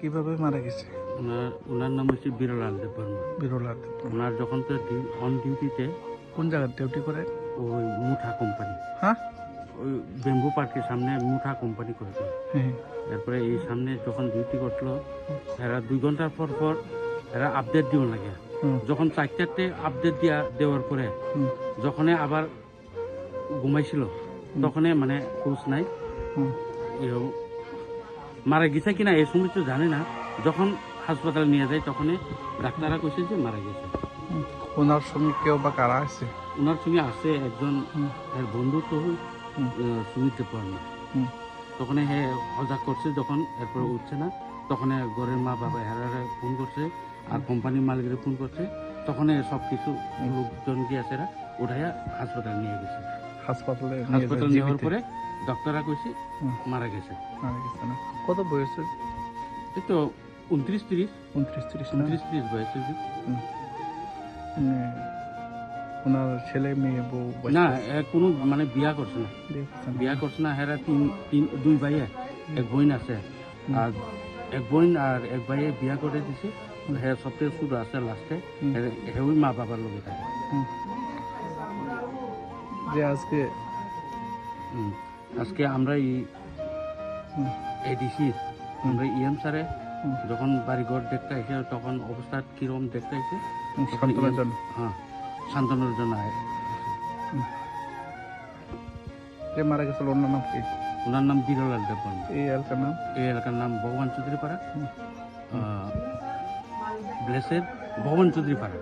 কিভাবে মারা গেছে? ওনার নাম হচ্ছে বিরলাল দেববর্মা। বিরলাল দেব। ওনার যখন তো অন ডিউটিতে। কোন জায়গায় ডিউটি করে? ওই মুঠা কোম্পানি। হ্যাঁ, ওই বেম্বু পার্কের সামনে মুঠা কোম্পানি করে। হ্যাঁ। এরপরে এই সামনে যখন ডিউটি করলো, এরা 2 ঘন্টার পর পর এরা আপডেট দিব লাগে। যখন 4-4টে আপডেট দেওয়ার পরে যখন আবার ঘুমাইছিল তখন মানে হুঁশ নাই, মারা গেছে কিনা এই সময় তো জানে না। যখন হাসপাতালে নিয়ে যায় তখন ডাক্তাররা কইছে যে মারা গেছে। ওনার সঙ্গে কেউ বা কারা আছে? ওনার সঙ্গে আছে একজন এর বন্ধু, তো সুমিত দেববর্মা। তখন হজাক করছে, যখন এরপরে উঠছে না তখন ঘরের মা বাবা হেরারে ফোন করছে আর কোম্পানির মালিকের ফোন করছে। তখন সব কিছু লোকজন গিয়েছে, এরা উঠাইয়া হাসপাতালে নিয়ে গেছে। হাসপাতালে নেওয়ার পরে ডক্টররা কইছে মারা গেছে। না কত বয়স? এই তো 29-30 বয়স। ওনার ছেলে মেয়ে বউ? না, কোনো মানে বিয়া করছে না। হেরা 2 ভাই, এক বোন আছে। আর এক বোন আর এক ভাই বিয়া করে দিছে। হ্যাঁ, সবথেকে ছোট আছে লাস্টে। ওই মা বাবার লোক থাকে। যে আজকে আমরা এডিসি আমরা ইএম স্যারে যখন বাড়ি ঘর দেখতে আসে তখন অবস্থা কিরকম দেখতে আসে, হ্যাঁ সান্ত্বনার জন্য মারা গেছিল। ওনার নাম কি? ওনার নাম বিরলাল দেববর্মা। এই এলাকার নাম ভগবান চৌধুরী পাড়া, ব্লেসের ভগবান চৌধুরী পাড়া।